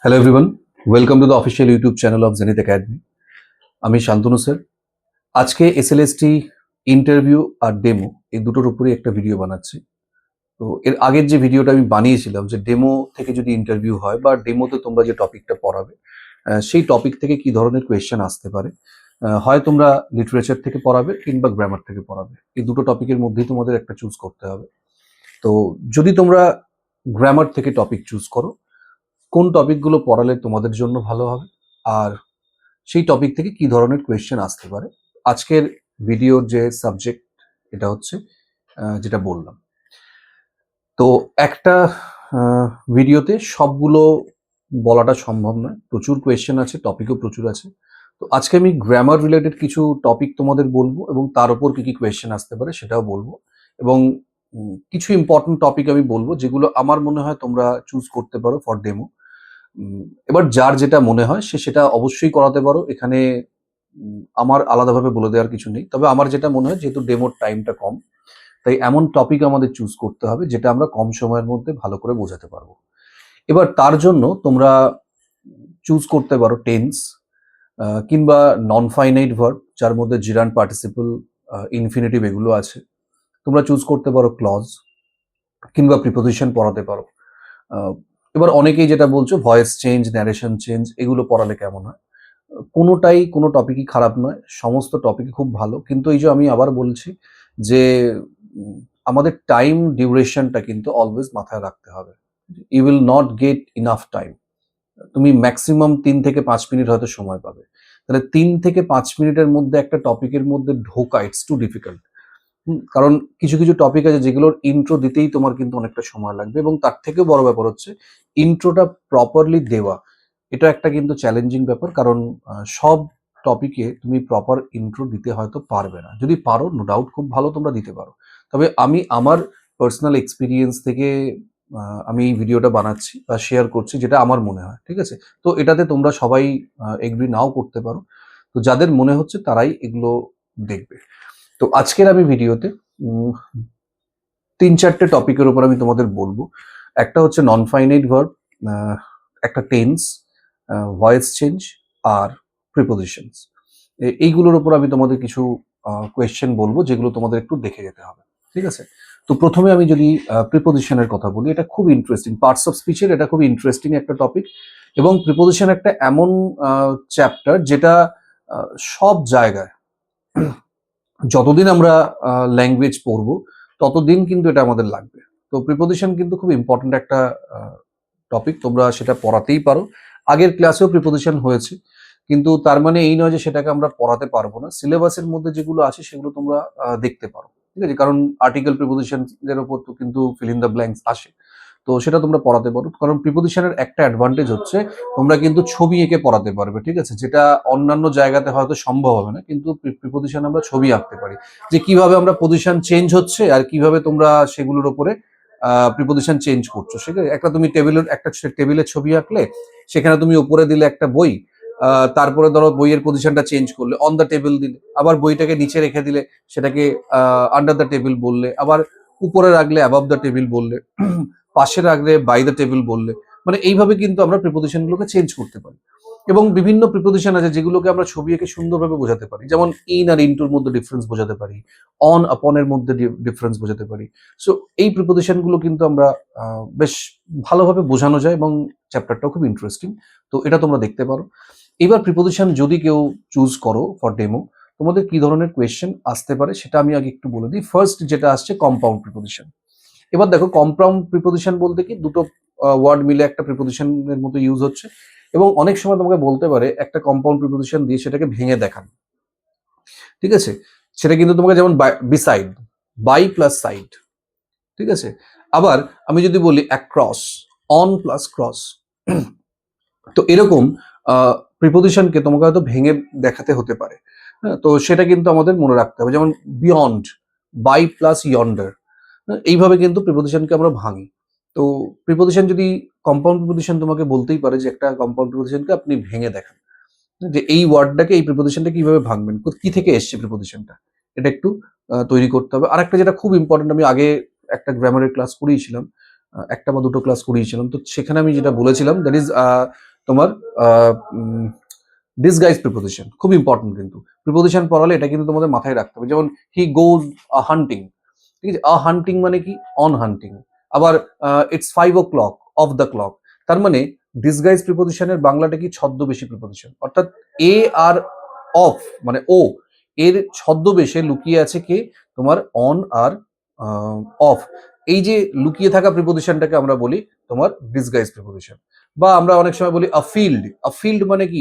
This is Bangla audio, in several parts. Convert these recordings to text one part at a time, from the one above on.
Hello everyone, welcome to the official YouTube channel of zenith academy. আমি শান্তনু স্যার। আজকে এসএলএসটি ইন্টারভিউ আর ডেমো এই দুটোর উপরে একটা ভিডিও বানাচ্ছি। তো এর আগের যে ভিডিওটা আমি বানিয়েছিলাম যে ডেমো থেকে যদি ইন্টারভিউ হয় বা ডেমোতে তোমরা যে টপিকটা পড়াবে সেই টপিক থেকে কি ধরনের কোয়েশ্চেন আসতে পারে। হয় তোমরা লিটারেচার থেকে পড়াবে কিংবা গ্রামার থেকে পড়াবে, এই দুটো টপিকের মধ্যেই তোমাদের একটা চুজ করতে হবে। তো যদি তোমরা গ্রামার থেকে টপিক চুজ করো, কোন টপিকগুলো পড়ালে তোমাদের জন্য ভালো হবে আর সেই টপিক থেকে কি ধরনের কোয়েশ্চেন আসতে পারে। আজকের ভিডিওর যে সাবজেক্ট এটা হচ্ছে যেটা বললাম। তো একটা ভিডিওতে সবগুলো বলাটা সম্ভব নয়, প্রচুর কোয়েশ্চেন আছে, টপিকও প্রচুর আছে। তো আজকে আমি গ্রামার রিলেটেড কিছু টপিক তোমাদের বলবো এবং তার উপর কি কি কোয়েশ্চেন আসতে পারে সেটাও বলবো। এবং কিছু ইম্পর্টেন্ট টপিক আমি বলবো যেগুলো আমার মনে হয় তোমরা চুজ করতে পারো ফর ডেমো। এবার যার যেটা মনে হয় সে সেটা অবশ্যই করাতে পারো। এখানে আমার আলাদাভাবে বলে দেওয়ার কিছু নেই। তবে আমার যেটা মনে হয়, যেহেতু ডেমোর টাইমটা কম, তাই এমন টপিক আমাদের চুজ করতে হবে যেটা আমরা কম সময়ের মধ্যে ভালো করে বোঝাতে পারবো। এবার তার জন্য তোমরা চুজ করতে পারো টেন্স, কিংবা নন ফাইনাইট ভার্ব যার মধ্যে জিরান্ড পার্টিসিপল, ইনফিনিটিভ এগুলো আছে। তোমরা চুজ করতে পারো ক্লজ কিংবা প্রিপোজিশন পড়াতে পারো। আহ, এবার অনেকেই যেটা বলছো ভয়েস চেঞ্জ, ন্যারেশন চেঞ্জ, এগুলো পড়ালে কেমন হয়। কোনোটাই কোনো টপিকই খারাপ নয়, সমস্ত টপিকই খুব ভালো। কিন্তু এই যে আমি আবার বলছি যে আমাদের টাইম ডিউরেশনটা কিন্তু অলওয়েজ মাথায় রাখতে হবে। You will not get enough time. তুমি ম্যাক্সিমাম 3 থেকে 5 মিনিট হয়তো সময় পাবে। তাহলে 3 থেকে 5 মিনিটের মধ্যে একটা টপিকের মধ্যে ঢোকা ইটস টু ডিফিকাল্ট। কারণ কিছু কিছু টপিক আছে যেগুলোর ইন্ট্রো দিতেই তোমার কিন্তু অনেকটা সময় লাগবে, এবং তার থেকেও বড় ব্যাপার হচ্ছে ইন্ট্রোটা প্রপারলি দেওয়া। এটা একটা কিন্তু চ্যালেঞ্জিং ব্যাপার, কারণ সব টপিকে তুমি প্রপার ইন্ট্রো দিতে হয়তো পারবে না। যদি পারো, নো ডাউট খুব ভালো, তোমরা দিতে পারো। তবে আমি আমার পার্সোনাল এক্সপিরিয়েন্স থেকে আমি এই ভিডিওটা বানাচ্ছি বা শেয়ার করছি, যেটা আমার মনে হয়। ঠিক আছে? তো এটাতে তোমরা সবাই এগ্রি নাও করতে পারো। তো যাদের মনে হচ্ছে তারাই এগুলো দেখবে। তো আজকের আমি ভিডিওতে 3-4টে টপিকের উপর আমি তোমাদের বলবো। একটা হচ্ছে নন ফাইনাইট ভার্ব, একটা টেন্স, ভয়েস চেঞ্জ আর প্রিপোজিশনস। এইগুলোর উপর আমি তোমাদের কিছু কোয়েশ্চেন বলবো যেগুলো তোমাদের একটু দেখে যেতে হবে। ঠিক আছে? তো প্রথমে আমি যদি প্রিপোজিশনের কথা বলি, এটা খুব ইন্টারেস্টিং, পার্টস অফ স্পিচের এটা খুব ইন্টারেস্টিং একটা টপিক। এবং প্রিপোজিশন একটা এমন চ্যাপ্টার যেটা সব জায়গায় যতদিন আমরা ল্যাঙ্গুয়েজ পড়বো ততদিন কিন্তু এটা আমাদের লাগবে। তো প্রিপোজিশন কিন্তু খুব ইম্পর্ট্যান্ট একটা টপিক, তোমরা সেটা পড়াতেই পারো। আগের ক্লাসেও প্রিপোজিশন হয়েছে, কিন্তু তার মানে এই নয় যে সেটাকে আমরা পড়াতে পারবো না। সিলেবাসের মধ্যে যেগুলো আছে সেগুলো তোমরা দেখতে পারো। ঠিক আছে? কারণ আর্টিকেল প্রিপোজিশন এর উপর তো কিন্তু ফিল ইন দ্য ব্ল্যাঙ্কস আসে। তো সেটা তোমরা পড়াতে পারো, কারণ প্রিপোজিশনের একটা অ্যাডভান্টেজ হচ্ছে তোমরা কিন্তু ছবি এঁকে পড়াতে পারবে। ঠিক আছে? যেটা অন্যান্য জায়গাতে হয়তো সম্ভব হবে না, কিন্তু প্রিপোজিশন আমরা ছবি আঁকতে পারি, যে কিভাবে আমরা পজিশন চেঞ্জ হচ্ছে আর কিভাবে তোমরা সেগুলোর উপরে প্রিপোজিশন চেঞ্জ করছো। সেখানে একটা তুমি টেবিলের ছবি আঁকলে, সেখানে তুমি উপরে দিলে একটা বই, তারপরে ধরো বইয়ের পজিশনটা চেঞ্জ করলে অন দ্য টেবিল দিলে, আবার বইটাকে নিচে রেখে দিলে সেটাকে আন্ডার দ্য টেবিল বললে, আবার উপরে রাখলে অ্যাবভ দ্য টেবিল বললে, পাশে রাখলে বাই দ্য টেবিল বললে। মানে এইভাবে কিন্তু আমরা প্রিপোজিশন গুলোকে চেঞ্জ করতে পারি। এবং বিভিন্ন প্রিপোজিশন আছে যেগুলোকে আমরা ছবি এঁকে সুন্দরভাবে বোঝাতে পারি, যেমন ইন আর ইনটুর মধ্যে ডিফারেন্স বোঝাতে পারি, অন আপনের মধ্যে ডিফারেন্স বোঝাতে পারি। সো এই প্রিপোজিশন গুলো কিন্তু আমরা বেশ ভালোভাবে বোঝানো যায়, এবং চ্যাপ্টারটাও খুব ইন্টারেস্টিং। তো এটা তোমরা দেখতে পারো। এবার প্রিপোজিশন যদি কেউ চুজ করো ফর ডেমো, তোমাদের কি ধরনের কোয়েশ্চেন আসতে পারে সেটা আমি আগে একটু বলে দিই। ফার্স্ট যেটা আসছে কম্পাউন্ড প্রিপোজিশন। এবার দেখো, কম্পাউন্ড প্রিপোজিশন বলতে কি, দুটো ওয়ার্ড মিলে একটা প্রিপোজিশনের মতো ইউজ হচ্ছে, এবং অনেক সময় তোমাকে বলতে পারে একটা কম্পাউন্ড প্রিপোজিশন দিয়ে সেটাকে ভেঙে দেখান। ঠিক আছে? সেটা কিন্তু তোমাকে, যেমন বিসাইড, বাই প্লাস সাইড। ঠিক আছে? আবার আমি যদি বলি অ্যাক্রস, অন প্লাস ক্রস। তো এরকম প্রিপোজিশনকে তোমাকে হয়তো ভেঙে দেখাতে হতে পারে। হ্যাঁ, তো সেটা কিন্তু আমাদের মনে রাখতে হবে। যেমন বিয়ন্ড, বাই প্লাস ইয়ন্ডার। এইভাবে কিন্তু প্রিপোজিশনকে আমরা ভাঙি। তো প্রিপোজিশন যদি, কম্পাউন্ড প্রিপোজিশন তোমাকে বলতেই পারে যে একটা কম্পাউন্ড প্রিপোজিশনকে আপনি ভেঙে দেখান, যে এই ওয়ার্ডটাকে, এই প্রিপোজিশনটা কিভাবে ভাঙবেন, কি থেকে এসছে প্রিপোজিশনটা, এটা একটু তৈরি করতে হবে। আরেকটা যেটা খুব ইম্পর্টেন্ট, আমি আগে একটা গ্রামারের ক্লাস করিয়েছিলাম, একটা বা দুটো ক্লাস করিয়েছিলাম, তো সেখানে আমি যেটা বলেছিলাম দ্যাট ইজ তোমার ডিসগাইজ প্রিপোজিশন, খুব ইম্পর্টেন্ট কিন্তু প্রিপোজিশন পড়ালে এটা কিন্তু তোমাদের মাথায় রাখতে হবে। যেমন হি গোজ হান্টিং, ঠিক আছে, হান্টিং মানে কি, অন হান্টিং। আবার it's 5 o'clock of the clock, তার মানে ডিসগাইজ প্রিপোজিশনের বাংলাটা কি, ছদ্মবেশী প্রিপোজিশন। অর্থাৎ এ আর অফ মানে ও এর ছদ্মবেশে লুকিয়ে আছে কে, তোমার অন আর অফ। এই যে লুকিয়ে থাকা প্রিপোজিশনটাকে আমরা বলি তোমার ডিসগাইজ প্রিপোজিশন। বা আমরা অনেক সময় বলি আ ফিল্ড মানে কি,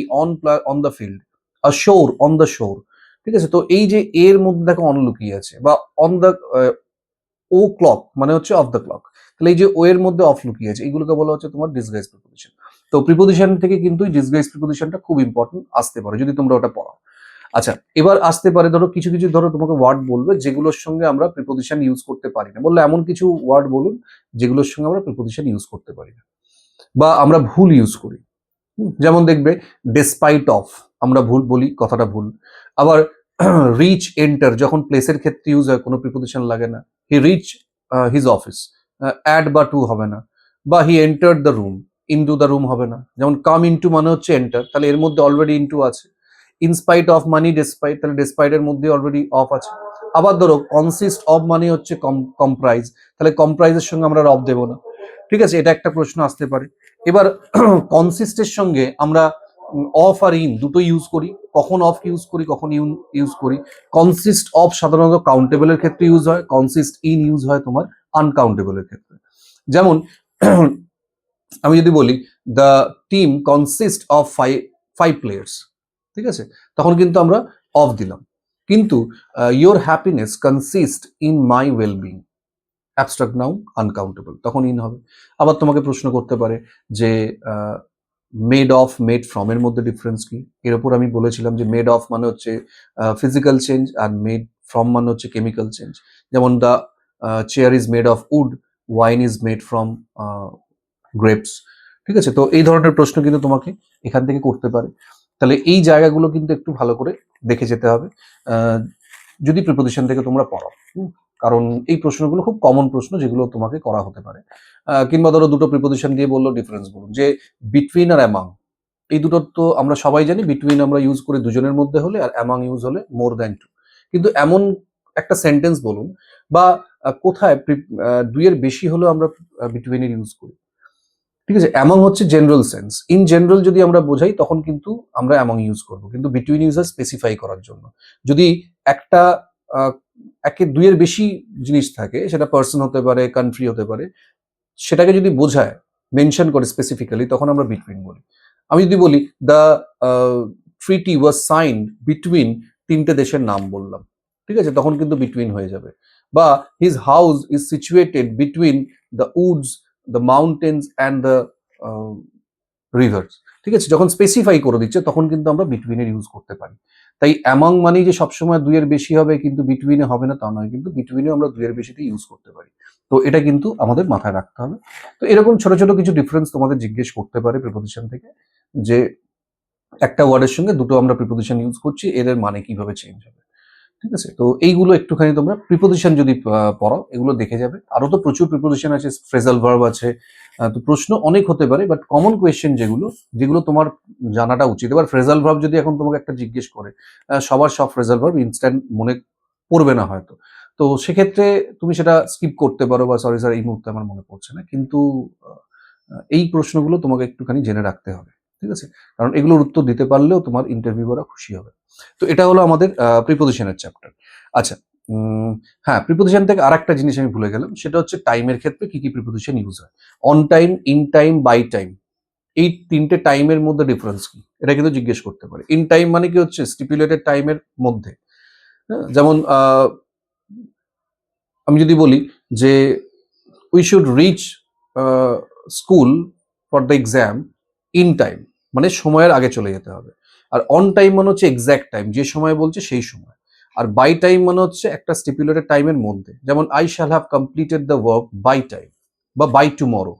অন দ্য ফিল্ড, আ শোর, অন দ্য শোর, ঠিক আছে। তো এই যে এর মধ্যে দেখো অন লুকিয়ে আছে, বা অন দ্য ও ক্লক মানে হচ্ছে অফ দ্য ক্লক, তাহলে এই যে ও এর মধ্যে অফ লুকিয়ে আছে, এইগুলোকে বলা হচ্ছে তোমার ডিসগাইজ প্রিপোজিশন। তো প্রিপোজিশন থেকে কিন্তু ডিসগাইজ প্রিপোজিশনটা খুব ইম্পর্টেন্ট, আসতে পারে যদি তোমরা ওটা পড়াও। আচ্ছা, এবার আসতে পারে ধরো কিছু কিছু, ধরো তোমাকে ওয়ার্ড বলবে যেগুলোর সঙ্গে আমরা প্রিপোজিশন ইউজ করতে পারি না, বললে এমন কিছু ওয়ার্ড বলুন যেগুলোর সঙ্গে আমরা প্রিপোজিশন ইউজ করতে পারি না বা আমরা ভুল ইউজ করি। যেমন দেখবে ডেসপাইট অফ, আমরা ভুল বলি, কথাটা ভুল। আবার রিচ এন্টার যখন প্লেসের ক্ষেত্রে ইউজ হয়, কোনো প্রিপোজিশন লাগে না। He reach his office, at বা টু হবে না। বা he entered the room, into the room হবে না। যেমন কাম ইনটু মানে হচ্ছে এন্টার, তাহলে এর মধ্যে অলরেডি ইনটু আছে। ইনস্পাইট অফ মানি ডেসপাইট, তাহলে ডেসপাইট এর মধ্যে অলরেডি অফ আছে। আবার ধরো কনসিস্ট অফ মানে হচ্ছে কম্প্রাইজ, তাহলে কম্প্রাইজের সঙ্গে আমরা অফ দেবো না, ঠিক আছে। এটা একটা প্রশ্ন আসতে পারে। এবার কনসিস্টের সঙ্গে আমরা অফ আর ইন দুটো ইউজ করি, কখন অফ ইউজ করি, কখন ইউজ করি। কনসিস্ট অফ সাধারণত কাউন্টেবলের ক্ষেত্রে ইউজ হয়, কনসিস্ট ইন ইউজ হয় তোমার আনকাউন্টেবলের ক্ষেত্রে। যেমন আমি যদি বলি the team consist of five players, ঠিক আছে, তখন কিন্তু আমরা অফ দিলাম। কিন্তু your happiness consist in my wellbeing, abstract noun uncountable, তখন ইন হবে। আবার তোমাকে প্রশ্ন করতে পারে যে মেড অফ মেড ফ্রম এর মধ্যে ডিফারেন্স কি। এর উপর আমি বলেছিলাম যে মেড অফ মানে হচ্ছে ফিজিক্যাল চেঞ্জ, আর মেড ফ্রম মানে হচ্ছে কেমিক্যাল চেঞ্জ। যেমন the chair is made of wood, wine is made from grapes, ঠিক আছে। তো এই ধরনের প্রশ্ন কিন্তু তোমাকে এখান থেকে করতে পারে। তাহলে এই জায়গাগুলো কিন্তু একটু ভালো করে দেখে যেতে হবে যদি প্রিপোজিশন থেকে তোমরা পড়ো। কারণ এই প্রশ্নগুলো খুব কমন প্রশ্ন, যেগুলো তোমাকে করা হতে পারে। কিংবা ধরো দুটো প্রিপোজিশন দিয়ে বললো ডিফারেন্স বলুন, যে বিটুইন আর অ্যামাং, এই দুটো তো আমরা সবাই জানি, বিটুইন আমরা ইউজ করি দুজনের মধ্যে হলে, আর অ্যামাং ইউজ হলে মোর দ্যান টু। কিন্তু এমন একটা সেন্টেন্স বলুন, বা কোথায় দুইয়ের বেশি হলেও আমরা বিটুইনের ইউজ করি, ঠিক আছে। অ্যামং হচ্ছে জেনারেল সেন্স, ইন জেনারেল যদি আমরা বোঝাই তখন কিন্তু আমরা অ্যামং ইউজ করবো, কিন্তু বিটুইন ইউজার স্পেসিফাই করার জন্য। যদি একটা একে দুইয়ের বেশি জিনিস থাকে, সেটা পার্সন হতে পারে, কান্ট্রি হতে পারে, সেটাকে যদি বোঝায়, মেনশন করে স্পেসিফিক্যালি, তখন আমরা বিটুইন বলি। আমি যদি বলি the treaty was signed between, তিনটে দেশের নাম বললাম, ঠিক আছে, তখন কিন্তু বিটুইন হয়ে যাবে। বা his house is situated between the woods, the mountains and the rivers, ঠিক আছে। যখন স্পেসিফাই করে দিচ্ছে তখন কিন্তু আমরা বিটুইনের ইউজ করতে পারি। তাই অ্যামং মানেই যে সবসময় দুইয়ের বেশি হবে কিন্তু বিটুইনে হবে না তা নয়, কিন্তু বিটুইনে আমরা দুইয়ের বেশিতে ইউজ করতে পারি। তো এটা কিন্তু আমাদের মাথায় রাখতে হবে। তো এরকম ছোট ছোট কিছু ডিফারেন্স তোমাদের জিজ্ঞেস করতে পারে প্রিপোজিশন থেকে, যে একটা ওয়ার্ডের সঙ্গে দুটো আমরা প্রিপোজিশন ইউজ করছি, এদের মানে কিভাবে চেঞ্জ হবে, ঠিক আছে। তো এইগুলো একটুখানি তোমরা প্রিপোজিশন যদি পড়াও এগুলো দেখে যাবে। আরো তো প্রচুর প্রিপোজিশন আছে, ফ্রেজাল ভার্ব আছে। তো প্রশ্ন অনেক হতে পারে, বাট কমন কোয়েশ্চেন যেগুলো যেগুলো তোমার জানাটা উচিত। এবার ফ্রেজাল ভার্ব যদি এখন তোমাকে একটা জিজ্ঞেস করে, সবার সব ফ্রেজাল ভার্ব ইনস্ট্যান্ট মনে পড়বে না হয়তো। তো সেক্ষেত্রে তুমি সেটা স্কিপ করতে পারো, বা সরি স্যার এই মুহূর্তে আমার মনে পড়ছে না, কিন্তু এই প্রশ্নগুলো তোমাকে একটুখানি জেনে রাখতে হবে, ঠিক আছে। কারণ এগুলোর উত্তর দিতে পারলেও তোমার ইন্টারভিউয়াররা খুশি হবে। তো এটা হলো আমাদের প্রিপোজিশনের চ্যাপ্টার। আচ্ছা, হ্যাঁ, প্রিপোজিশন থেকে আরেকটা জিনিস আমি ভুলে গেলাম, সেটা হচ্ছে টাইমের ক্ষেত্রে কি কি প্রিপোজিশন ইউজ হয়। On time, in time, by time, এই তিনটে টাইমের মধ্যে ডিফারেন্স কি, এটা কিন্তু জিজ্ঞেস করতে পারে। ইন টাইম মানে কি হচ্ছে স্টিপুলেটেড টাইমের মধ্যে। হ্যাঁ, যেমন আমি যদি বলি যে we should reach school for the exam in time, মানে সময়ের আগে চলে যেতে হবে। আর অন টাইম মানে হচ্ছে এক্স্যাক্ট টাইম, যে সময় বলছে সেই সময়। আর বাই টাইম মানে হচ্ছে একটা স্টিপুলেটেড টাইমের মধ্যে, যেমন I shall have completed the work by time, বা বাই টুমরো।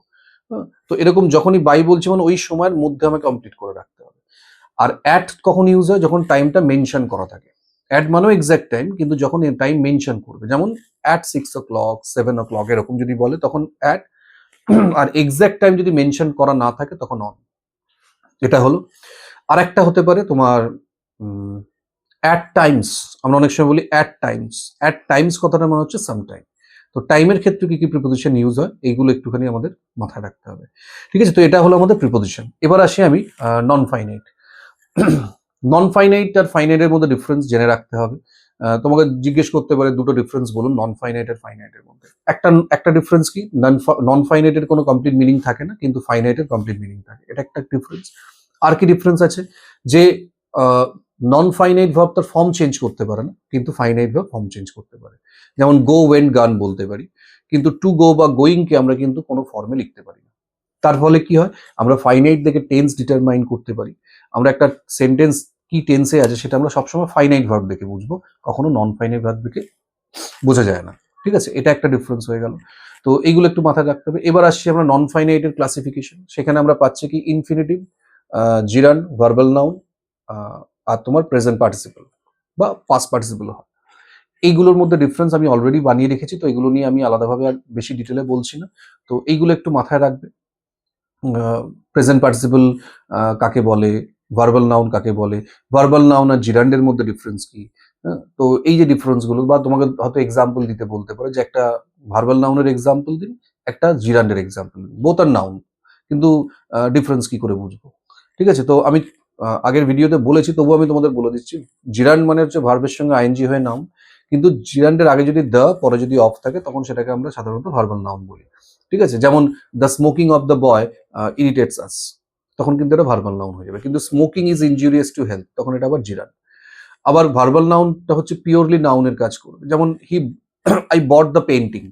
তো এরকম যখনই বাই বলছে মানে ওই সময়ের মধ্যে আমাকে কমপ্লিট করে রাখতে হবে। আর অ্যাট কখন ইউজ হয়, যখন টাইমটা মেনশন করা থাকে। অ্যাট মানেও এক্স্যাক্ট টাইম, কিন্তু যখন টাইম মেনশন করবে, যেমন অ্যাট 6 o'clock, 7 o'clock এরকম যদি বলে তখন অ্যাট। আর এক্স্যাক্ট টাইম যদি মেনশন করা না থাকে তখন অন। এটা হলো। আরেকটা হতে পারে তোমার অ্যাট টাইমস। আমরা অনেক সময় বলি অ্যাট টাইমস। অ্যাট টাইমস কথাটা মনে হচ্ছে সামটাইম। তো টাইমের ক্ষেত্রে কি কি প্রিপোজিশন ইউজ হয় এইগুলো একটুখানি আমাদের মাথায় রাখতে হবে। ঠিক আছে? তো এটা হলো আমাদের প্রিপোজিশন। এবার আসি আমি নন ফাইনাইট। নন ফাইনাইট আর ফাইনাইটের মধ্যে ডিফারেন্স জেনে রাখতে হবে। তোমাকে জিজ্ঞেস করতে পারে দুটো ডিফারেন্স বলুন নন ফাইনাইট আর ফাইনাইটের মধ্যে। একটা ডিফারেন্স কি, নন ফাইনাইটের কোনো কমপ্লিট মিনিং থাকে না, কিন্তু ফাইনাইটের কমপ্লিট মিনিং থাকে। এটা একটা ডিফারেন্স। আর কি ডিফারেন্স আছে, যে নন ফাইনাইট ভার্ব তার ফর্ম চেঞ্জ করতে পারে না, কিন্তু ফাইনাইট ভার্ব ফর্ম চেঞ্জ করতে পারে। যেমন গো, ওয়েন্ট, গান বলতে পারি, কিন্তু টু গো বা গোয়িং কে আমরা কিন্তু কোনো ফর্মে লিখতে পারি না। তার ফলে কি হয়, আমরা ফাইনাইট থেকে টেন্স ডিটারমাইন করতে পারি। আমরা একটা সেন্টেন্স কি টেন্সে আছে সেটা আমরা সবসময় ফাইনাইট ভার্ব দেখে বুঝবো, কখনো নন ফাইনাইট ভার্ব দেখে বোঝা যায় না। ঠিক আছে? এটা একটা ডিফারেন্স হয়ে গেল। তো এইগুলো একটু মাথায় রাখতে হবে। এবার আসছি আমরা নন ফাইনাইটের ক্লাসিফিকেশন। সেখানে আমরা পাচ্ছি কি ইনফিনিটিভ, জিরান, ভার্বাল নাউন, আর তোমার প্রেজেন্ট পার্টিসিপল বা পাস্ট পার্টিসিপল হয়। এইগুলোর মধ্যে ডিফারেন্স আমি অলরেডি বানিয়ে রেখেছি, তো এগুলো নিয়ে আমি আলাদাভাবে আর বেশি ডিটেলে বলছি না। তো এইগুলো একটু মাথায় রাখবে। প্রেজেন্ট পার্টিসিপল কাকে বলে, ভার্বাল নাউন কাকে বলে, ভার্বাল নাউন আর জিরান্ডের মধ্যে ডিফারেন্স কি। তো এই যে ডিফারেন্স গুলো, বা তোমাকে হয়তো এক্সাম্পল দিতে বলতে পারে যে একটা ভার্বাল নাউনের এক্সাম্পল দিন, একটা জিরান্ডের এক্সাম্পল দিন, বোথ আর নাউন, কিন্তু ডিফারেন্স কি করে বুঝবো? ঠিক আছে? তো আমি আগের ভিডিওতে বলেছি, তবু আমি তোমাদের বলে দিচ্ছি। জিরান্ড মানে হচ্ছে ভার্বের সঙ্গে আইএনজি হয়ে নাউন, কিন্তু জিরান্ডের আগে যদি দ্য পরে যদি অফ থাকে তখন সেটাকে আমরা সাধারণত ভার্বাল নাউন বলি। ঠিক আছে? যেমন the smoking of the boy irritates us, তখন কিন্তু এটা ভার্বাল নাউন হয়ে যাবে। কিন্তু smoking is injurious to health, তখন এটা আবার জিরান। আবার ভার্বাল নাউনটা হচ্ছে পিওরলি নাউনের কাজ করবে। যেমন he I bought the painting,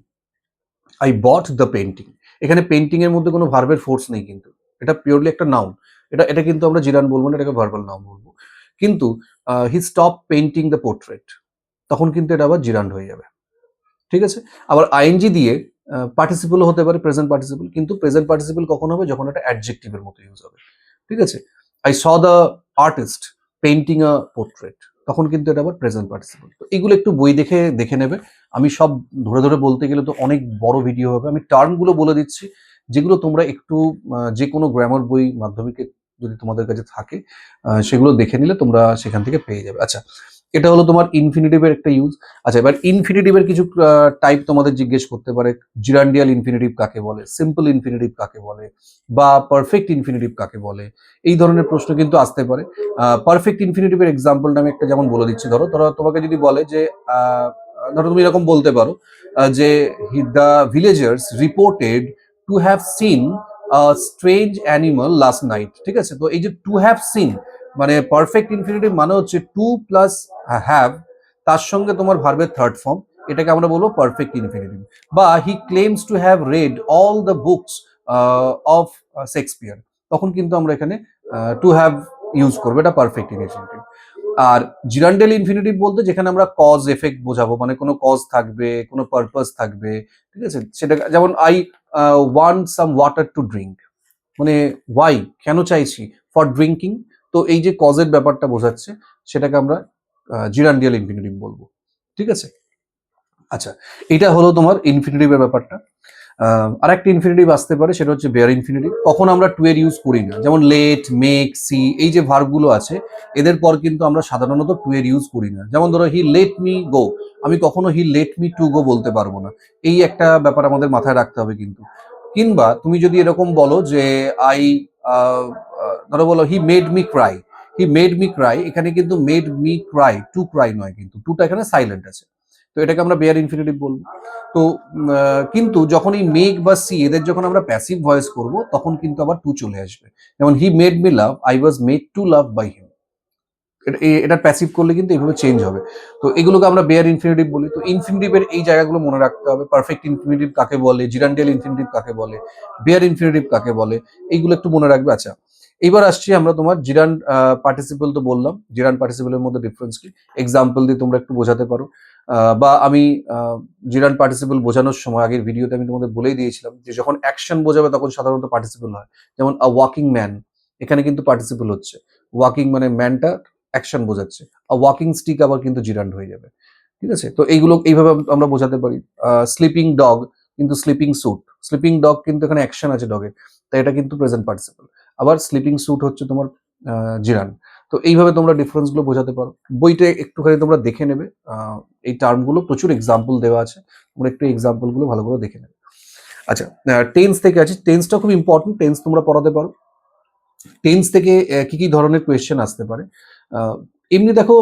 I bought the painting, এখানে পেন্টিং এর মধ্যে কোনো ভার্বের ফোর্স নেই, কিন্তু এটা পিওরলি একটা নাউন। এটা এটা কিন্তু আমরা জিরান বলবো না, এটাকে ভার্বাল নাউন বলবো। কিন্তু he stop painting the portrait, তখন কিন্তু এটা আবার জিরান্ড হয়ে যাবে। ঠিক আছে? আবার আইএনজি দিয়ে পার্টিসিপলও হতে পারে, প্রেজেন্ট পার্টিসিপল, কিন্তু প্রেজেন্ট পার্টিসিপল কখন হবে, যখন এটা অ্যাডজেক্টিভের মতো ইউজ হবে। ঠিক আছে? I saw the artist painting a portrait, তখন কিন্তু এটা আবার প্রেজেন্ট পার্টিসিপল। তো এগুলো একটু বই দেখে দেখে নেবে। আমি সব ধরে ধরে বলতে গেলে তো অনেক বড় ভিডিও হবে। আমি টার্মগুলো বলে দিচ্ছি, যেগুলো তোমরা একটু যে কোনো গ্রামার বই মাধ্যমিকে যদি তোমাদের কাছে থাকে সেগুলো দেখে নিলে তোমরা সেখান থেকে পেয়ে যাবে। আচ্ছা, এটা হলো তোমার ইনফিনিটিভের একটা ইউজ। আচ্ছা, এবার ইনফিনিটিভের কিছু টাইপ তোমাদের জিজ্ঞেস করতে পারে। জিরান্ডিয়াল ইনফিনিটিভ কাকে বলে, সিম্পল ইনফিনিটিভ কাকে বলে, বা পারফেক্ট ইনফিনিটিভ কাকে বলে, এই ধরনের প্রশ্ন কিন্তু আসতে পারে। পারফেক্ট ইনফিনিটিভের এক্সাম্পলটা আমি একটা যেমন বলে দিচ্ছি। ধরো ধরো তোমাকে যদি বলে যে ধরো তুমি এরকম বলতে পারো যে the villagers reported to have seen strange animal last night. ঠিক আছে? তো এই যে টু হ্যাভ সিন মানে পারফেক্ট ইনফিনিটিভ মানে হচ্ছে টু প্লাস হ্যাভ, তার সঙ্গে তোমার ভার্বের থার্ড ফর্ম, এটাকে আমরা বলবো পারফেক্ট ইনফিনিটিভ। বা he claims to have read all the books of Shakespeare, তখন কিন্তু আমরা এখানে টু হ্যাভ ইউজ করবো, এটা পারফেক্ট ইনফিনিটিভ। আর জিরান্ডেল ইনফিনিটিভ বলতে যেখানে আমরা কজ এফেক্ট বোঝাবো, মানে কোনো কজ থাকবে, কোনো পারপাস থাকবে। ঠিক আছে? সেটা যেমন I want some water to drink, মানে ওয়াই, কেন চাইছি, ফর ড্রিঙ্কিং। তো এই যে কজের ব্যাপারটা বোঝাচ্ছে, সেটাকে আমরা জিরান্ডিয়াল ইনফিনিটিভ বলবো। ঠিক আছে? আচ্ছা, এটা হলো তোমার ইনফিনিটিভের ব্যাপারটা। আর একটা ইনফিনিটিভ আসতে পারে, সেটা হচ্ছে বেয়ার ইনফিনিটিভ। কখন আমরা টু এর ইউজ করি না, যেমন লেট, মেক, সি, এই যে ভার্বগুলো আছে এদের পর কিন্তু আমরা সাধারণত টু এর ইউজ করি না। যেমন ধরো হি লেট মি গো, আমি কখনো he let me to go বলতে পারবো না। এই একটা ব্যাপার আমাদের মাথায় রাখতে হবে কিন্তু। কিংবা তুমি যদি এরকম বলো যে আই ধরো বলো হি মেড মি ক্রাই, হি মেড মি ক্রাই, এখানে কিন্তু made me Cry, to cry নয়, কিন্তু টুটা এখানে সাইলেন্ট আছে। তো এটাকে আমরা বেয়ার ইনফিনিটিভ বলবো। তো কিন্তু যখন এই মেক বা সি এদের যখন আমরা প্যাসিভ ভয়েস করব, তখন কিন্তু আবার টু চলে আসবে। যেমন he made me love, I was made to love by him, এটা প্যাসিভ করলে কিন্তু এইভাবে চেঞ্জ হবে। তো এগুলোকে আমরা বেয়ার ইনফিনিটিভ বলি। তো ইনফিনিটিভের এই জায়গাগুলো মনে রাখতে হবে, পারফেক্ট ইনফিনিটিভ কাকে বলে, জিরান্ডিয়াল ইনফিনিটিভ কাকে বলে, বেয়ার ইনফিনিটিভ কাকে বলে, এইগুলো একটু মনে রাখবে। আচ্ছা, এইবার আসছি আমরা তোমার জিরান পার্টিসিপল তো বললাম, জিরান পার্টিসিপলের মধ্যে ডিফারেন্স কি এক্সাম্পল দিয়ে তোমরা একটু বোঝাতে পারো। বা আমি জিরান পার্টিসিপল বোঝানোর সময় আগের ভিডিওতে আমি তোমাদের বলেই দিয়েছিলাম যে যখন অ্যাকশন বোঝাবে তখন সাধারণত পার্টিসিপল হয়। যেমন আ ওয়াকিং ম্যান, এখানে কিন্তু পার্টিসিপল হচ্ছে। ওয়াকিং মানে ম্যানটা অ্যাকশন বোঝাচ্ছে। ওয়াকিং স্টিক আবার কিন্তু জিরান্ড হয়ে যাবে। ঠিক আছে? তো এইগুলো এইভাবে আমরা বোঝাতে পারি। স্লিপিং ডগ কিন্তু স্লিপিং স্যুট, স্লিপিং ডগ কিন্তু এখানে অ্যাকশন আছে ডগের, তাই এটা কিন্তু প্রেজেন্ট পার্টিসিপল। আবার স্লিপিং স্যুট হচ্ছে তোমার জিরান। তো এইভাবে তোমরা ডিফারেন্সগুলো বোঝাতে পারো। বইটা একটুখানি তোমরা দেখে নেবে। এই টার্মগুলো প্রচুর এক্সাম্পল দেওয়া আছে। তোমরা একটু এক্সাম্পলগুলো ভালো করে দেখে নেবে। আচ্ছা, টেন্স থেকে আছি। টেন্সটা খুব ইম্পর্টেন্ট। টেন্স তোমরা পড়াতে পারো। টেন্স থেকে কি কি ধরনের কোয়েশ্চেন আসতে পারে? আহ, এমনি দেখো,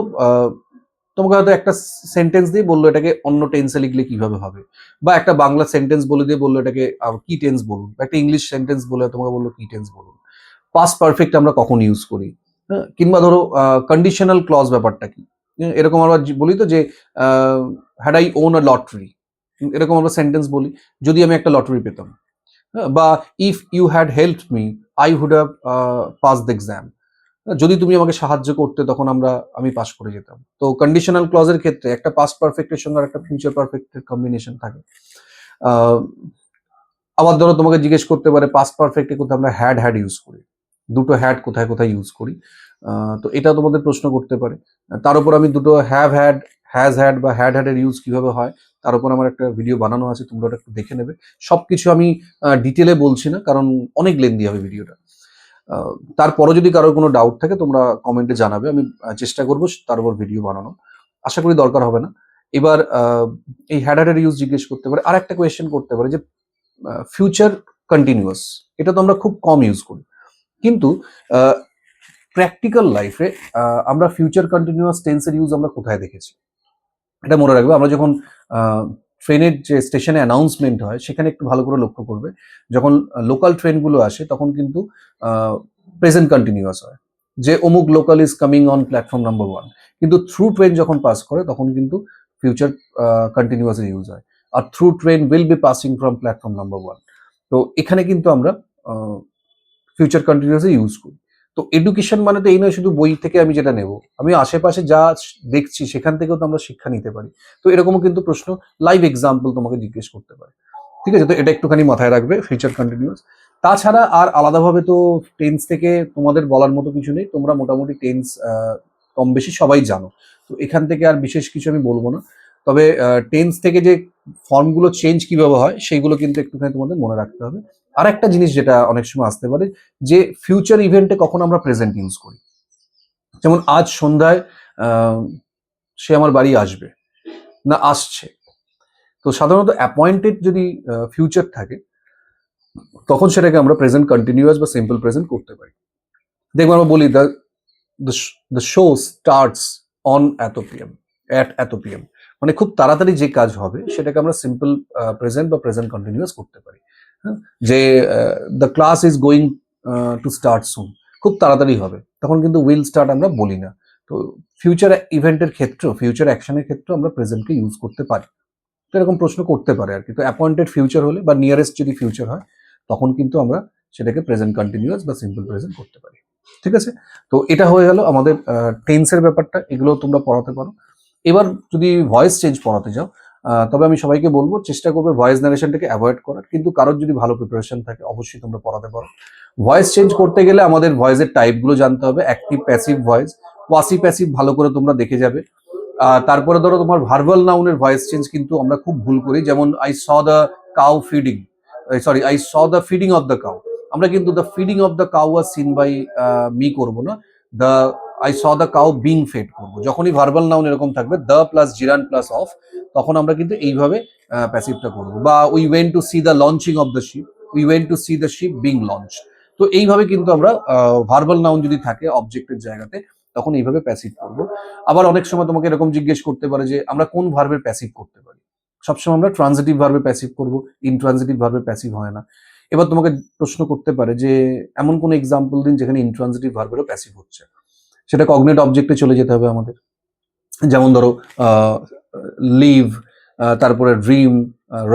তোমাকে হয়তো একটা সেন্টেন্স দিয়ে বললো এটাকে অন্য টেন্সে লিখলে কিভাবে হবে, বা একটা বাংলা সেন্টেন্স বলে দিয়ে বললো এটাকে কি টেন্স বলুন, বা একটা ইংলিশ সেন্টেন্স বলে তোমাকে বললো কি টেন্স বলুন। পাস্ট পারফেক্ট আমরা কখন ইউজ করি, হ্যাঁ, কিংবা ধরো কন্ডিশনাল ক্লজ ব্যাপারটা কি। এরকম আমরা বলি তো যে had I won a lottery, এরকম আমরা সেন্টেন্স বলি, যদি আমি একটা লটারি পেতাম। হ্যাঁ, বা if you had help me I would have pass the exam, যদি তুমি আমাকে সাহায্য করতে তখন আমি পাস করে যেতাম। তো কন্ডিশনাল ক্লজের ক্ষেত্রে একটা পাস্ট পারফেক্টের সঙ্গে আর একটা ফিউচার পারফেক্টের কম্বিনেশন থাকে। আহ, আবার ধরো তোমাকে জিজ্ঞেস করতে পারে পাস্ট পারফেক্টে কোথায় আমরা হ্যাড হ্যাড ইউজ করি, দুটো হ্যাড কোথায় কোথায় ইউজ করি। তো এটা তোমাদের প্রশ্ন করতে পারে। তার উপর আমি দুটো হ্যাভ হ্যাড, হ্যাজ হ্যাড বা হ্যাড হ্যাডের ইউজ কিভাবে হয় তার উপর আমার একটা ভিডিও বানানো আছে, তোমরা ওটা একটু দেখে নেবে। সবকিছু আমি ডিটেলে বলছি না, কারণ অনেক লেন্দি হবে ভিডিওটা। তারপরও যদি কারোর কোনো ডাউট থাকে তোমরা কমেন্টে জানাবে, আমি চেষ্টা করবো তার উপর ভিডিও বানানো। আশা করি দরকার হবে না। এবার এই হ্যাড হ্যাডের ইউজ জিজ্ঞেস করতে পারে। আর একটা কোয়েশ্চেন করতে পারে যে ফিউচার কন্টিনিউয়াস, এটা তো আমরা খুব কম ইউজ করি, কিন্তু প্র্যাকটিক্যাল লাইফে আমরা ফিউচার কন্টিনিউয়াস টেন্সের ইউজ আমরা কোথায় দেখেছি এটা মনে রাখবে। আমরা যখন ট্রেনের যে স্টেশনে অ্যানাউন্সমেন্ট হয় সেখানে একটু ভালো করে লক্ষ্য করবে, যখন লোকাল ট্রেনগুলো আসে তখন কিন্তু প্রেজেন্ট কন্টিনিউয়াস হয়, যে অমুক local is coming on platform number 1। কিন্তু থ্রু ট্রেন যখন পাস করে তখন কিন্তু ফিউচার কন্টিনিউয়াসের ইউজ হয়, আর through train will be passing from platform number 1। তো এখানে কিন্তু আমরা ফিউচার কন্টিনিউয়াসে ইউজ করি। তো এডুকেশন মানে তো এই নয় শুধু বই থেকে আমি যেটা নেব, আমি আশেপাশে যা দেখছি সেখান থেকেও তো আমরা শিক্ষা নিতে পারি। তো এরকমও কিন্তু প্রশ্ন লাইভ এক্সাম্পল তোমাকে জিজ্ঞেস করতে পারে। ঠিক আছে, তো এটা একটুখানি মাথায় রাখবে, ফিউচার কন্টিনিউয়াস। তাছাড়া আর আলাদাভাবে তো টেন্স থেকে তোমাদের বলার মতো কিছু নেই, তোমরা মোটামুটি টেন্স কম বেশি সবাই জানো। তো এখান থেকে আর বিশেষ কিছু আমি বলবো না। তবে টেন্স থেকে যে ফর্মগুলো চেঞ্জ কিভাবে হয় সেইগুলো কিন্তু একটুখানি তোমাদের মনে রাখতে হবে। আর একটা জিনিস যেটা অনেক সময় আসতে পারে, যে ফিউচার ইভেন্টে কখন আমরা প্রেজেন্ট ইউজ করি। যেমন আজ সন্ধ্যায় আহ, সে আমার বাড়ি আসবে, না আসছে। তো সাধারণত অ্যাপয়েন্টেড যদি ফিউচার থাকে তখন সেটাকে আমরা প্রেজেন্ট কন্টিনিউয়াস বা সিম্পল প্রেজেন্ট করতে পারি। দেখবো আমরা বলি the show starts on eight PM, at eight PM, মানে খুব তাড়াতাড়ি যে কাজ হবে সেটাকে আমরা সিম্পল প্রেজেন্ট বা প্রেজেন্ট কন্টিনিউয়াস করতে পারি। হ্যাঁ, যে the class is going to start soon, খুব তাড়াতাড়ি হবে, তখন কিন্তু উইল স্টার্ট আমরা বলি না। তো ফিউচার ইভেন্টের ক্ষেত্রেও, ফিউচার অ্যাকশনের ক্ষেত্রেও আমরা প্রেজেন্টকে ইউজ করতে পারি। তো এরকম প্রশ্ন করতে পারে আর কি। তো অ্যাপয়েন্টেড ফিউচার হলে বা নিয়ারেস্ট যদি ফিউচার হয় তখন কিন্তু আমরা সেটাকে প্রেজেন্ট কন্টিনিউয়াস বা সিম্পল প্রেজেন্ট করতে পারি। ঠিক আছে, তো এটা হয়ে গেল আমাদের টেন্সের ব্যাপারটা, এগুলো তোমরা পড়াতে পারো। এবার যদি ভয়েস চেঞ্জ পড়াতে যাও, তবে আমি সবাইকে বলবো চেষ্টা করবে ভয়েস নারেশনটাকে অ্যাভয়েড করার, কিন্তু কারোর যদি ভালো প্রিপারেশন থাকে অবশ্যই তোমরা পড়াতে পারো। ভয়েস চেঞ্জ করতে গেলে আমাদের ভয়েসের টাইপগুলো জানতে হবে, active passive voice, Wasi passive ভালো করে তোমরা দেখে যাবে। তারপরে ধরো তোমার ভার্বাল নাউনের ভয়েস চেঞ্জ কিন্তু আমরা খুব ভুল করি, যেমন I saw the cow feeding, sorry I saw the feeding of the cow, আমরা কিন্তু the feeding of the cow are seen by me করবো না, the I saw the cow being fed করবো। যখনই ভার্বাল নাউন এরকম থাকবে the plus gerund plus of, তখন আমরা কিন্তু এইভাবে প্যাসিভটা করবো। বা we went to see the launching of the ship, we went to see the sheep being launch. তো এইভাবে কিন্তু আমরা ভার্বাল নাউন যদি থাকে অবজেক্টের জায়গাতে তখন এইভাবে প্যাসিভ করবো। আবার অনেক সময় তোমাকে এরকম জিজ্ঞেস করতে পারে যে আমরা কোন ভার্বের প্যাসিভ করতে পারি। সবসময় আমরা ট্রানজিটিভ ভার্বে প্যাসিভ করব, ইনট্রানজিটিভ ভার্বে প্যাসিভ হয় না। এবার তোমাকে প্রশ্ন করতে পারে যে এমন কোন এক্সাম্পল দিন যেখানে ইনট্রানজিটিভ ভার্বেরও প্যাসিভ হচ্ছে। সেটা কগনেট অবজেক্টে চলে যেতে হবে আমাদের। যেমন ধরো লিভ, তারপরে ড্রিম,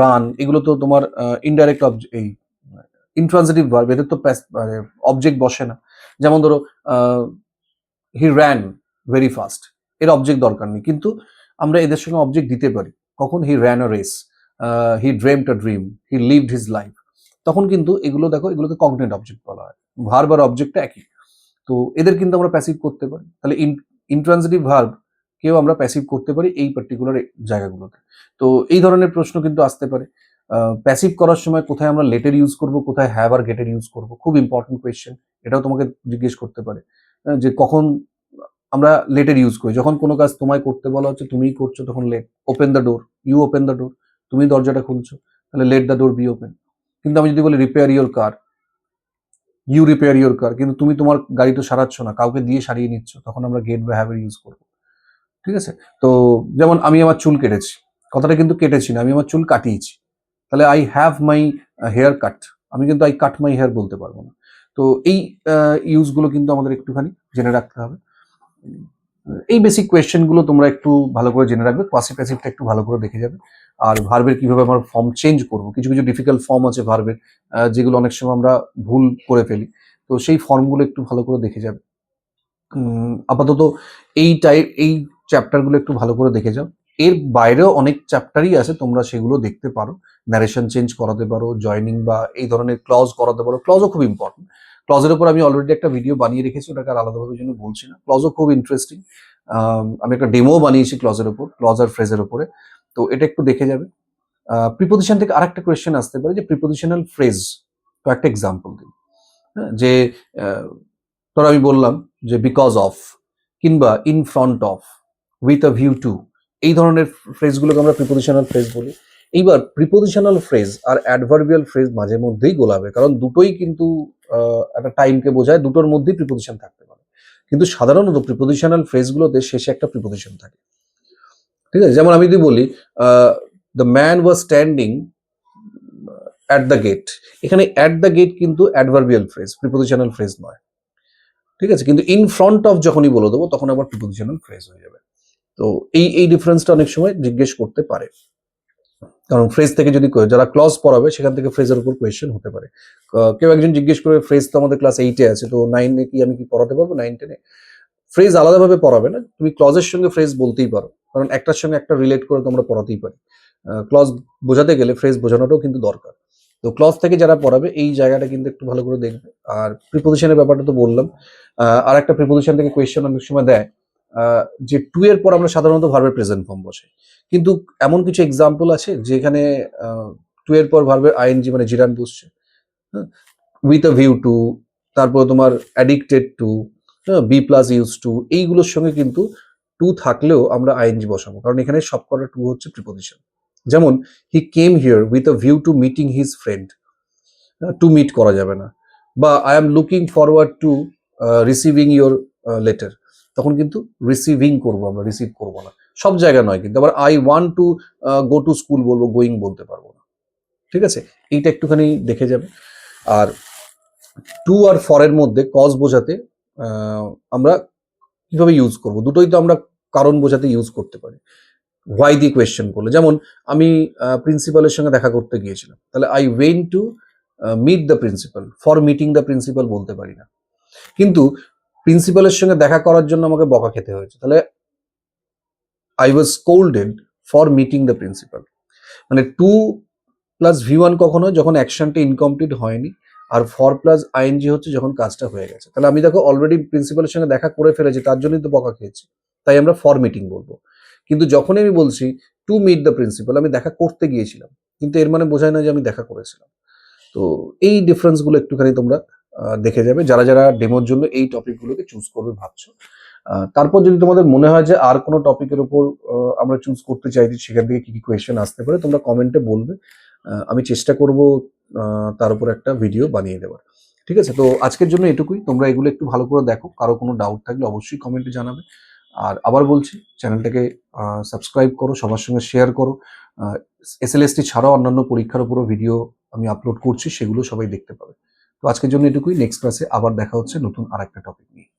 রান, এগুলো তো তোমার ইনডাইরেক্ট এই ইনট্রানজিটিভ ভার্ব, এদের তো অবজেক্ট বসে না। যেমন ধরো হি র্যান ভেরি ফাস্ট, এর অবজেক্ট দরকার নেই, কিন্তু আমরা এদের সঙ্গে অবজেক্ট দিতে পারি। কখন? He ran a race, he dreamed a dream, he lived his life. তখন কিন্তু এগুলো দেখো, এগুলোকে কগনেট অবজেক্ট বলা হয়, ভার্ব আর অবজেক্টটা একই। তো এদের কিন্তু আমরা প্যাসিভ করতে পারি। তাহলে ইনট্রানজিটিভ ভার্ব কেও আমরা প্যাসিভ করতে পারি এই পার্টিকুলার জায়গাগুলোতে। তো এই ধরনের প্রশ্ন কিন্তু আসতে পারে। প্যাসিভ করার সময় কোথায় আমরা লেটের ইউজ করব, কোথায় হ্যাভ আর গেটের ইউজ করব, খুব ইম্পর্টেন্ট কোয়েশ্চেন। এটাও তোমাকে জিজ্ঞেস করতে পারে যে কখন আমরা লেটের ইউজ করি। যখন কোনো কাজ তোমায় করতে বলা হচ্ছে, তুমিই করছো, তখন let. Open the door, you open the door, তুমি দরজাটা খুলছো, তাহলে let the door be open. কিন্তু আমি যদি বলি repair your car, you repair your car, কিন্তু তুমি তোমার গাড়ি তো সারাচ্ছ না, কাউকে দিয়ে সারিয়ে নিচ্ছ, তখন আমরা গেট বা হ্যাভ এর ইউজ করবো। ঠিক আছে? তো যেমন আমি আমার চুল কেটেছি, কথাটা কিন্তু কেটেছি না, আমি আমার চুল কাটিয়েছি, তাহলে I have my hair cut, আমি কিন্তু আই কাট মাই হেয়ার বলতে পারবো না। তো এই ইউজগুলো কিন্তু আমাদের একটুখানি জেনে রাখতে হবে। এই বেসিক কোয়েশ্চেনগুলো তোমরা একটু ভালো করে জেনে রাখবে, পাসিভ প্যাসিভটা একটু ভালো করে দেখে যাবে। আর ভার্বের কিভাবে আমরা ফর্ম চেঞ্জ করবো, কিছু কিছু ডিফিকাল্ট ফর্ম আছে ভার্বের, যেগুলো অনেক সময় আমরা ভুল করে ফেলি, তো সেই ফর্মগুলো একটু ভালো করে দেখে যাবে। আপাতত এই চ্যাপ্টারগুলো একটু ভালো করে দেখে যাও। এর বাইরেও অনেক চ্যাপ্টারই আছে, তোমরা সেগুলো দেখতে পারো। ন্যারেশন চেঞ্জ করাতে পারো, জয়নিং বা এই ধরনের ক্লজ করাতে পারো। ক্লজও খুব ইম্পর্টেন্ট। ক্লজের উপর আমি অলরেডি একটা ভিডিও বানিয়ে রেখেছি, ওটাকে আর আলাদাভাবে জন্য বলছি না। ক্লজও খুব ইন্টারেস্টিং। আমি একটা ডেমো বানিয়েছি ক্লজের উপর, ক্লজ আর ফ্রেজের উপরে, তো এটা একটু দেখে যাবে। প্রিপোজিশন থেকে আরেকটা কোয়েশ্চেন আসতে পারে যে প্রিপোজিশনাল ফ্রেজ, তো একটা এক্সাম্পল দিই। হ্যাঁ, যে ধরো আমি বললাম যে বিকজ অফ, কিংবা in front of, with a view two, এই ধরনের ফ্রেজগুলোকে আমরা প্রিপোজিশনাল ফ্রেজ বলি। এইবার প্রিপোজিশনাল ফ্রেজ আর অ্যাডভার্বিয়াল ফ্রেজ মাঝে মধ্যেই গোলাবে, কারণ দুটোই কিন্তু একটা টাইমকে বোঝায়, দুটোর মধ্যেই প্রিপোজিশন থাকতে পারে। কিন্তু সাধারণত প্রিপোজিশনাল ফ্রেজগুলোতে শেষে একটা প্রিপোজিশন থাকে। ঠিক আছে? যেমন আমি যদি বলি the man was standing at the gate, এখানে অ্যাট দ্য গেট কিন্তু অ্যাডভার্বিয়াল ফ্রেজ, প্রিপোজিশনাল ফ্রেজ নয়। ঠিক আছে? কিন্তু ইন ফ্রন্ট অফ যখনই বলে দেবো, তখন আবার প্রিপোজিশনাল ফ্রেজ হয়ে যাবে। তো এই ডিফারেন্সটা অনেক সময় জিজ্ঞেস করতে পারে, কারণ ফ্রেজ থেকে যদি যারা ক্লজ পড়াবে সেখান থেকে ফ্রেজের উপর কোয়েশ্চেন হতে পারে। কেউ একজন জিজ্ঞেস করে, ফ্রেজ তো আমাদের ক্লাস 8-এ আছে, তো 9-এ কি আমি কি পড়াতে পারবো, 9-10-এ? ফ্রেজ আলাদাভাবে পড়াবে না, তুমি ক্লজের সঙ্গে ফ্রেজ বলতেই পারো, কারণ একটার সঙ্গে একটা রিলেট করে তোমরা পড়াতেই পারি। ক্লজ বোঝাতে গেলে ফ্রেজ বোঝানোটাও কিন্তু দরকার। তো ক্লজ থেকে যারা পড়াবে এই জায়গাটা কিন্তু একটু ভালো করে দেখবে। আর প্রিপোজিশনের ব্যাপারটা তো বললাম। আর একটা প্রিপোজিশন থেকে কোয়েশ্চেন অনেক সময় দেয় যে টু এর পর আমরা সাধারণত ভার্বের প্রেজেন্ট ফর্ম বসে, কিন্তু এমন কিছু এক্সাম্পল আছে যেখানে টু এর পর ভার্বের আইএনজি মানে জিরান বসছে, উইথ আ ভিউ টু, তারপর তোমার addicted to, be plus use to, এইগুলোর সঙ্গে কিন্তু টু থাকলেও আমরা আইএনজি বসাবো, কারণ এখানে সবকটা টু হচ্ছে প্রিপোজিশন। যেমন he came here with a view to meeting his friend, to meet করা যাবে না। বা I am looking forward to receiving your letter, তখন কিন্তু রিসিভিং করবো আমরা, রিসিভ করবো না। সব জায়গায় নয় কিন্তু। আবার I want to go to school বলবো, গোয়িং বলতে পারবো না। ঠিক আছে? এইটা একটুখানি দেখে যাবে। আর টু আর ফরের মধ্যে কজ বোঝাতে আমরা কিভাবে ইউজ করব, দুটোই তো আমরা কারণ বোঝাতে ইউজ করতে পারি। হোয়াই দিয়ে কোয়েশ্চেন করলে, যেমন আমি প্রিন্সিপালের সঙ্গে দেখা করতে গিয়েছিলাম, তাহলে I went to meet the principal, for meeting the principal বলতে পারি না। কিন্তু প্রিন্সিপালের সঙ্গে দেখা করার জন্য আমাকে বকা খেতে হয়েছে, তাহলে I was scolded for meeting the principal. মানে টু প্লাস ভি ওয়ান কখনো যখন অ্যাকশনটা ইনকমপ্লিট হয়নি, আর ফর প্লাস আইএনজি হচ্ছে যখন কাজটা হয়ে গেছে। তাহলে আমি দেখো অলরেডি প্রিন্সিপালের সঙ্গে দেখা করে ফেলেছি, তার জন্যই তো বকা খেয়েছি, তাই আমরা ফর মিটিং বলবো। কিন্তু যখনই আমি বলছি টু মিট দ্য প্রিন্সিপাল, আমি দেখা করতে গিয়েছিলাম, কিন্তু এর মানে বোঝায় না যে আমি দেখা করেছিলাম। তো এই ডিফারেন্সগুলো একটুখানি তোমরা দেখে যাবে, যারা যারা ডেমোর জন্য এই টপিকগুলোকে চুজ করবে ভাবছো। তারপর যদি তোমাদের মনে হয় যে আর কোনো টপিকের উপর আমরা চুজ করতে চাইছি, সেখান থেকে কি কি কোয়েশ্চেন আসতে পারে তোমরা কমেন্টে বলবে, আমি চেষ্টা করব তার উপর একটা ভিডিও বানিয়ে দেওয়ার। ঠিক আছে? তো আজকের জন্য এটুকুই। তোমরা এগুলো একটু ভালো করে দেখো, কারো কোনো ডাউট থাকলে অবশ্যই কমেন্টে জানাবে। আর আবার বলছি, চ্যানেলটাকে সাবস্ক্রাইব করো, সবার সঙ্গে শেয়ার করো। এসএলএসটি ছাড়াও অন্যান্য পরীক্ষার উপরও ভিডিও আমি আপলোড করছি, সেগুলো সবাই দেখতে পাবে। তো আজকের জন্য এটুকুই। নেক্সট ক্লাসে আবার দেখা হচ্ছে নতুন আরেকটা টপিক নিয়ে।